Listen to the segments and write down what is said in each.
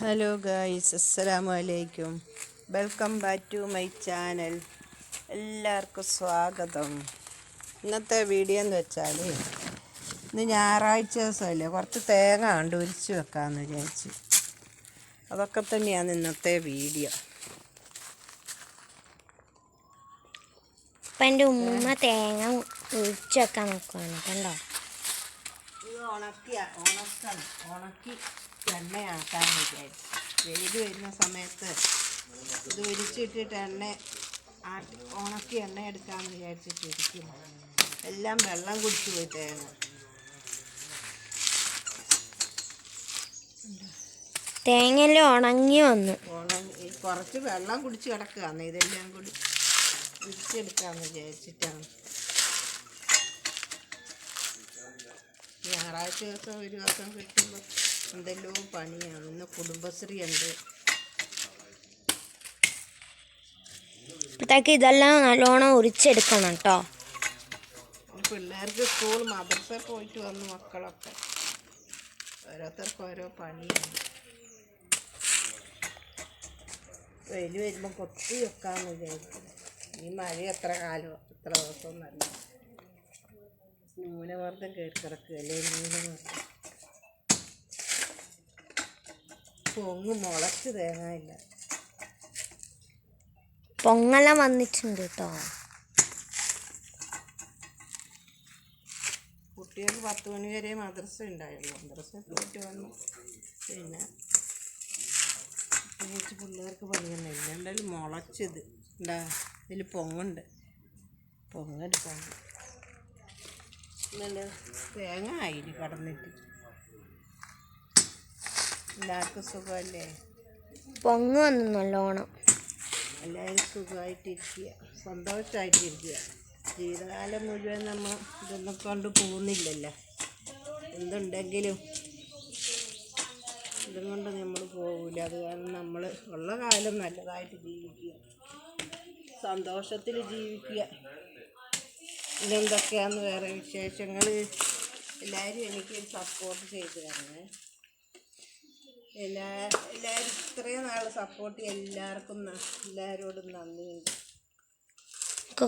Hello guys, അസ്സലാമു അലൈക്കും. Welcome back to my channel. എല്ലാവർക്കും സ്വാഗതം. ഇന്നത്തെ വീഡിയോ എന്ന് വെച്ചാൽ ഇന്ന് ഞായറാഴ്ച ദിവസമല്ലേ, കുറച്ച് തേങ്ങ കണ്ട് ഉരിച്ച് വെക്കാമെന്ന് വിചാരിച്ച്. അതൊക്കെ തന്നെയാണ് ഇന്നത്തെ വീഡിയോ. ഇപ്പം എൻ്റെ ഉമ്മ തേങ്ങ ഉരിച്ച് വെക്കാൻ നോക്കുകയാണ്. കണ്ടോ, ഇത് ഉണക്കി എണ്ണയാക്കാമെന്ന് വിചാരിച്ചു. വെയിൽ വരുന്ന സമയത്ത് ഇത് ഉരിച്ചിട്ടിട്ട് ഉണക്കി എണ്ണ എടുക്കാമെന്ന് വിചാരിച്ചിട്ട് ഇരിക്കുന്നു. എല്ലാം വെള്ളം കുടിച്ചു പോയി തേങ്ങ. തേങ്ങയെല്ലാം ഉണങ്ങി വന്നു. കുറച്ച് വെള്ളം കുടിച്ച് കിടക്കുകയാണ്. ഇതെല്ലാം കൂടി ഉരിച്ചെടുക്കാമെന്ന് വിചാരിച്ചിട്ടാണ്. ഞായറാഴ്ച ദിവസം ഒരു ദിവസം കിട്ടുമ്പോൾ എന്തെല്ലോ പണിയാണ്. ഇന്ന് കുടുംബശ്രീ ഉണ്ട്. ഇപ്പോഴത്തേക്ക് ഇതെല്ലാം നല്ലോണം ഉരിച്ചെടുക്കണം കേട്ടോ. പിള്ളേർക്ക് സ്കൂൾ മദ്രസ പോയിട്ട് വന്നു മക്കളൊക്കെ. ഓരോരുത്തർക്ക് ഓരോ പണിയാണ്. വെയിൽ വരുമ്പോൾ കൊത്തി വെക്കാമെന്ന് വിചാരിക്കുന്നു. ഈ മഴ എത്ര ദിവസം നല്ല ന്യൂനമർദ്ദം കയറി കിടക്കുകയല്ലേ. ന്യൂനമർദ്ദം പൊങ്ങ് മുളച്ച് തേങ്ങ ഇല്ല. പൊങ്ങെല്ലാം വന്നിട്ടുണ്ട് കേട്ടോ. കുട്ടികൾക്ക് 10 മണി വരെ മദ്രസ ഉണ്ടായുള്ളൂ. മദ്രസ പോയിട്ട് വന്നു. പിന്നെ പ്രത്യേകിച്ച് പിള്ളേർക്ക് പണിയൊന്നും ഇല്ല. എന്തായാലും മുളച്ചത് ഇതിൽ പൊങ്ങുണ്ട്. പൊങ്ങെടുക്കണം. നല്ല തേങ്ങ ആയിന് കടന്നിട്ട്. എല്ലാവർക്കും സുഖമല്ലേ? പൊങ്ങ് വന്നു നല്ലോണം. എല്ലാവരും സുഖമായിട്ടിരിക്കുക, സന്തോഷമായിട്ടിരിക്കുക. ജീവിതകാലം മുഴുവൻ നമ്മൾ ഇതൊന്നും കൊണ്ട് പോകുന്നില്ലല്ലോ. എന്തുണ്ടെങ്കിലും ഇതും കൊണ്ട് നമ്മൾ പോകില്ല. അത് കാരണം നമ്മൾ ഉള്ള കാലം നല്ലതായിട്ട് ജീവിക്കുക, സന്തോഷത്തിൽ ജീവിക്കുക. ഇതെന്തൊക്കെയാണ് വേറെ വിശേഷങ്ങൾ? എല്ലാവരും എനിക്കൊരു സപ്പോർട്ട് ചെയ്ത് തരണേ. എല്ലാവരും ഇത്രയും നാൾ സപ്പോർട്ട് എല്ലാവരോടും നന്ദിയുണ്ട്.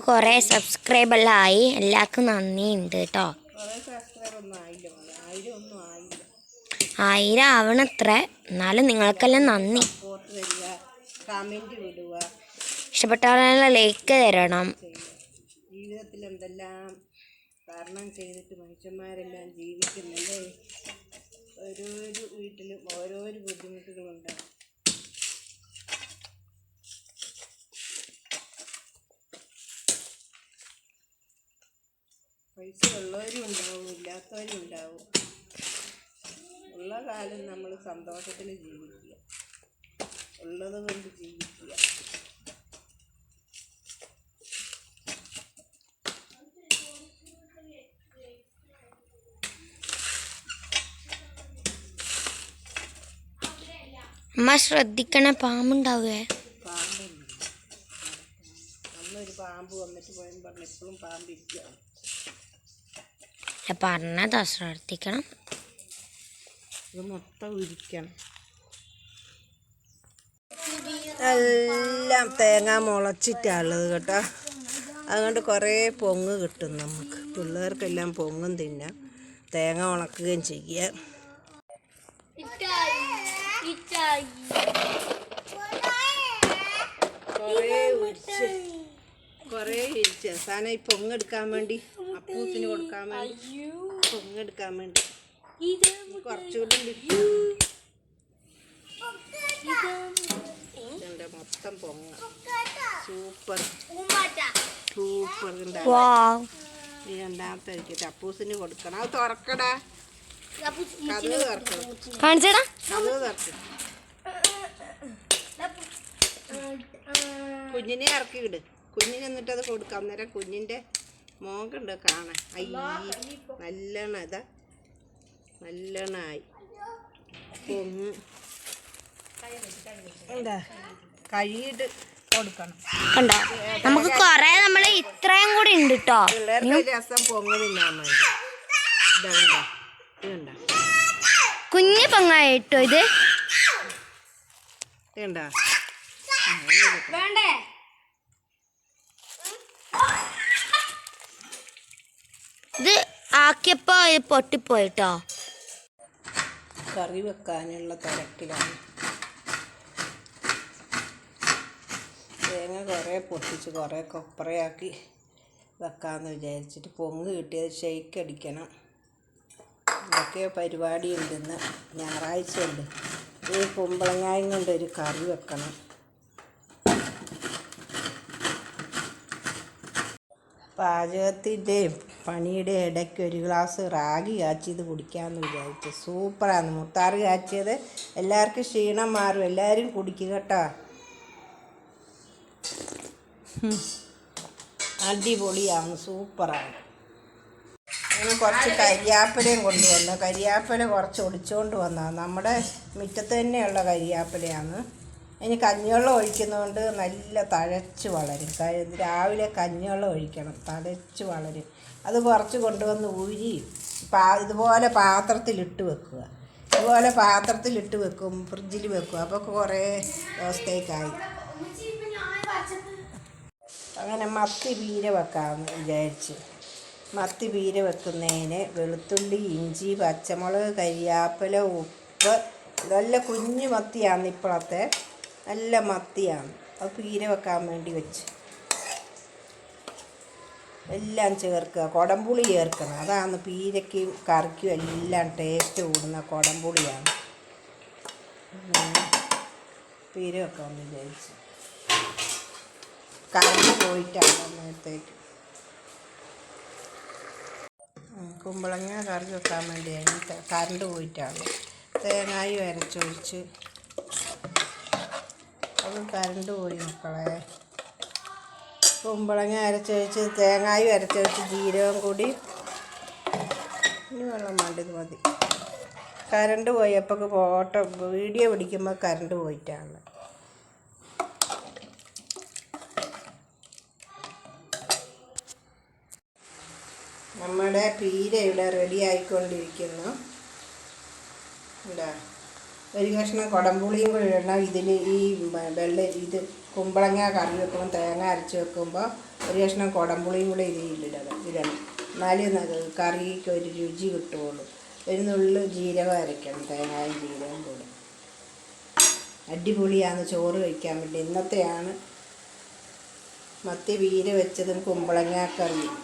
കുറേ സബ്സ്ക്രൈബെല്ലാം ആയി. എല്ലാവർക്കും നന്ദിയുണ്ട് കേട്ടോ. കുറേ സബ്സ്ക്രൈബ് ഒന്നും ആയില്ല, 1000 ഒന്നും ആയില്ല. 1000 ആവണത്ര. എന്നാലും നിങ്ങൾക്കെല്ലാം നന്ദി. സപ്പോർട്ട് തരിക, കമൻറ്റ് വിടുക, ഇഷ്ടപ്പെട്ടാലെല്ലാം ലൈക്ക് തരണം. ജീവിതത്തിൽ എന്തെല്ലാം തരണം ചെയ്തിട്ട് മനുഷ്യന്മാരെല്ലാം ജീവിക്കുന്നല്ലേ. ഓരോരോ വീട്ടിലും ഓരോരോ ബുദ്ധിമുട്ടുകളുണ്ടാകും. പൈസ ഉള്ളവരും ഉണ്ടാവും, ഇല്ലാത്തവരും ഉണ്ടാവും. ഉള്ള കാലം നമ്മൾ സന്തോഷത്തിൽ ജീവിക്കുക, ഉള്ളത് കൊണ്ട് ജീവിക്കുക. അമ്മ ശ്രദ്ധിക്കണേ, പാമ്പുണ്ടാവേ. പാമ്പൊന്നും അന്നൊരു പാമ്പ് വന്നിട്ട് പോയെന്ന് പറഞ്ഞ് എപ്പോഴും പാമ്പിരിക്കുകയാണ്. പറഞ്ഞതാ, ശ്രദ്ധിക്കണം. ഇത് മൊത്തം ഉരിക്കണം. എല്ലാം തേങ്ങ മുളച്ചിട്ടുള്ളത് കേട്ടോ. അതുകൊണ്ട് കുറേ പൊങ്ങ് കിട്ടും നമുക്ക്. പിള്ളേർക്കെല്ലാം പൊങ്ങും തിന്നാം, തേങ്ങ ഉണക്കുകയും ചെയ്യാം. കുറേ ഇരിച്ച് അവസാനം ഈ പൊങ്ങെടുക്കാൻ വേണ്ടി അപ്പൂസിന് കൊടുക്കാൻ വേണ്ടി പൊങ്ങെടുക്കാൻ വേണ്ടി കുറച്ചുകൂടി ഇതുണ്ട്. മൊത്തം പൊങ്ങ സൂപ്പർ സൂപ്പർ ഉണ്ടാവും. ഈ രണ്ടാമത്തെ ഇരിക്കട്ടെ, അപ്പൂസിന് കൊടുക്കണം. അത് തുറക്കടാ, കഥവ് തുറക്കണം, കാണിച്ചടാ, കഥവ് തുറക്കണം. കുഞ്ഞിനെ ഇറക്കി വിട്. കുഞ്ഞിന് എന്നിട്ട് അത് കൊടുക്കാം. അന്നേരം കുഞ്ഞിൻ്റെ മോക്കുണ്ട് കാണാൻ. നല്ലോണം ഇതാ, നല്ലോണമായി പൊങ്ങ്. എന്താ കഴുകിയിട്ട് കൊടുക്കണം. കണ്ടോ, നമുക്ക് കൊറേ നമ്മൾ ഇത്രയും കൂടി ഉണ്ട് കേട്ടോ. പിള്ളേർക്ക് രസം പൊങ്ങ് തിന്നാൻ വേണ്ടി. ഇതുണ്ടോ, ഇതുണ്ടോ കുഞ്ഞു പൊങ്ങായിട്ടോ ഇത്. വേണ്ട വേണ്ടേ? ഇത് ആക്കിയപ്പോ ഇത് പൊട്ടിപ്പോയിട്ടോ. കറി വെക്കാനുള്ള തിരക്കിലാണ്. തേങ്ങ കുറേ പൊട്ടിച്ച് കുറേ കൊപ്രയാക്കി വെക്കാമെന്ന് വിചാരിച്ചിട്ട് പൊങ്ങ് കിട്ടിയത് ഷെയ്ക്ക് അടിക്കണം. ഇതൊക്കെ പരിപാടി ഉണ്ടെന്ന്. ഞായറാഴ്ച ഉണ്ട്. ഈ കുമ്പളങ്ങായും കൊണ്ട് ഒരു കറി വെക്കണം. പാചകത്തിൻ്റെയും പണിയുടെ ഇടയ്ക്ക് ഒരു ഗ്ലാസ് റാഗി കാച്ചിയത് കുടിക്കാമെന്ന് വിചാരിച്ചു. സൂപ്പറാണ്. മുത്താറ് കാച്ചിയത് എല്ലാവർക്കും ക്ഷീണം മാറും. എല്ലാവരും കുടിക്കുക കേട്ടോ. അടിപൊളിയാണ്, സൂപ്പറാണ്. അങ്ങനെ കുറച്ച് കരിയാപ്പിലയും കൊണ്ടുവന്നു. കരിയാപ്പില കുറച്ച് ഒടിച്ചുകൊണ്ട് വന്നതാണ്. നമ്മുടെ മുറ്റത്ത് തന്നെയുള്ള കരിയാപ്പിലയാണ്. ഇനി കഞ്ഞിവെള്ളം ഒഴിക്കുന്നതുകൊണ്ട് നല്ല തഴച്ച് വളരും. രാവിലെ കഞ്ഞിവെള്ളം ഒഴിക്കണം, തഴച്ച് വളരും. അത് കുറച്ച് കൊണ്ടുവന്ന് ഊരി ഇതുപോലെ പാത്രത്തിലിട്ട് വെക്കുക. ഇതുപോലെ പാത്രത്തിലിട്ട് വെക്കും, ഫ്രിഡ്ജിൽ വെക്കും. അപ്പോൾ കുറേ ദിവസത്തേക്കായി. അങ്ങനെ മത്തി പീര വെക്കാമെന്ന് വിചാരിച്ച്. മത്തി പീര വെക്കുന്നതിന് വെളുത്തുള്ളി, ഇഞ്ചി, പച്ചമുളക്, കരിയാപ്പില, ഉപ്പ്. നല്ല കുഞ്ഞു മത്തിയാണ് ഇപ്പോഴത്തെ, നല്ല മത്തിയാണ്. അത് പീര വെക്കാൻ വേണ്ടി വെച്ച് എല്ലാം ചേർക്കുക. കുടംപുളി ചേർക്കണം. അതാണ് പീരയ്ക്കും കറിക്കും എല്ലാം ടേസ്റ്റ് കൂടുന്ന കുടംപുളിയാണ്. പീര വെക്കാമെന്ന് വിചാരിച്ച്. കറണ്ട് പോയിട്ടാണ് നേരത്തേക്ക്. കുമ്പളങ്ങ കറി വെക്കാൻ വേണ്ടിയാണ്. കറണ്ട് പോയിട്ടാണ്. തേങ്ങായും അരച്ചൊഴിച്ച്. അത് കറണ്ട് പോയി മക്കളെ. കുമ്പളങ്ങ അരച്ചൊഴിച്ച് തേങ്ങായും അരച്ചൊഴിച്ച് ജീരകം കൂടി. ഇനി വെള്ളം വേണ്ടത് മതി. കറണ്ട് പോയപ്പോൾ വീഡിയോ പിടിക്കുമ്പോൾ കറണ്ട് പോയിട്ടാണ്. നമ്മുടെ പീര ഇവിടെ റെഡി ആയിക്കൊണ്ടിരിക്കുന്നു. ഇവിടെ ഒരു കഷ്ണം കുടംപുളിയും കൂടി ഇടണം. ഇതിൽ ഈ ഇത് കുമ്പളങ്ങ കറി വെക്കുമ്പോൾ തേങ്ങ അരച്ച് വെക്കുമ്പോൾ ഒരു കഷ്ണം കുടംപുളിയും കൂടി ഇതിലിടണം. എന്നാലും കറിക്ക് ഒരു രുചി കിട്ടുകയുള്ളൂ. ഒരു നുള്ളു ജീരകം അരയ്ക്കണം, തേങ്ങയും ജീരകം കൂടി. അടിപൊളിയാണ് ചോറ് കഴിക്കാൻ വേണ്ടി. ഇന്നത്തെയാണ് മത്തി പീര വെച്ചതും കുമ്പളങ്ങ കറിയും.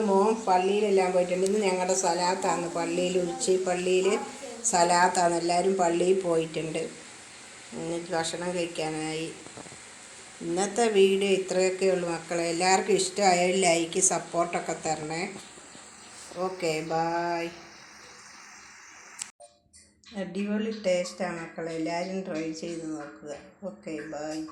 മോൻ പള്ളിയിലെല്ലാം പോയിട്ടുണ്ട്. ഇന്ന് ഞങ്ങളുടെ സലാത്താണ്. പള്ളിയിൽ സലാത്താണ്. എല്ലാവരും പള്ളിയിൽ പോയിട്ടുണ്ട്. ഭക്ഷണം കഴിക്കാനായി. ഇന്നത്തെ വീഡിയോ ഇത്രയൊക്കെ ഉള്ളൂ മക്കളെ. എല്ലാവർക്കും ഇഷ്ടമായാൽ ലൈക്ക് സപ്പോർട്ടൊക്കെ തരണേ. Okay bye. അടിപൊളി ടേസ്റ്റാണ് മക്കളെ. എല്ലാവരും ട്രൈ ചെയ്ത് നോക്കുക. Okay bye.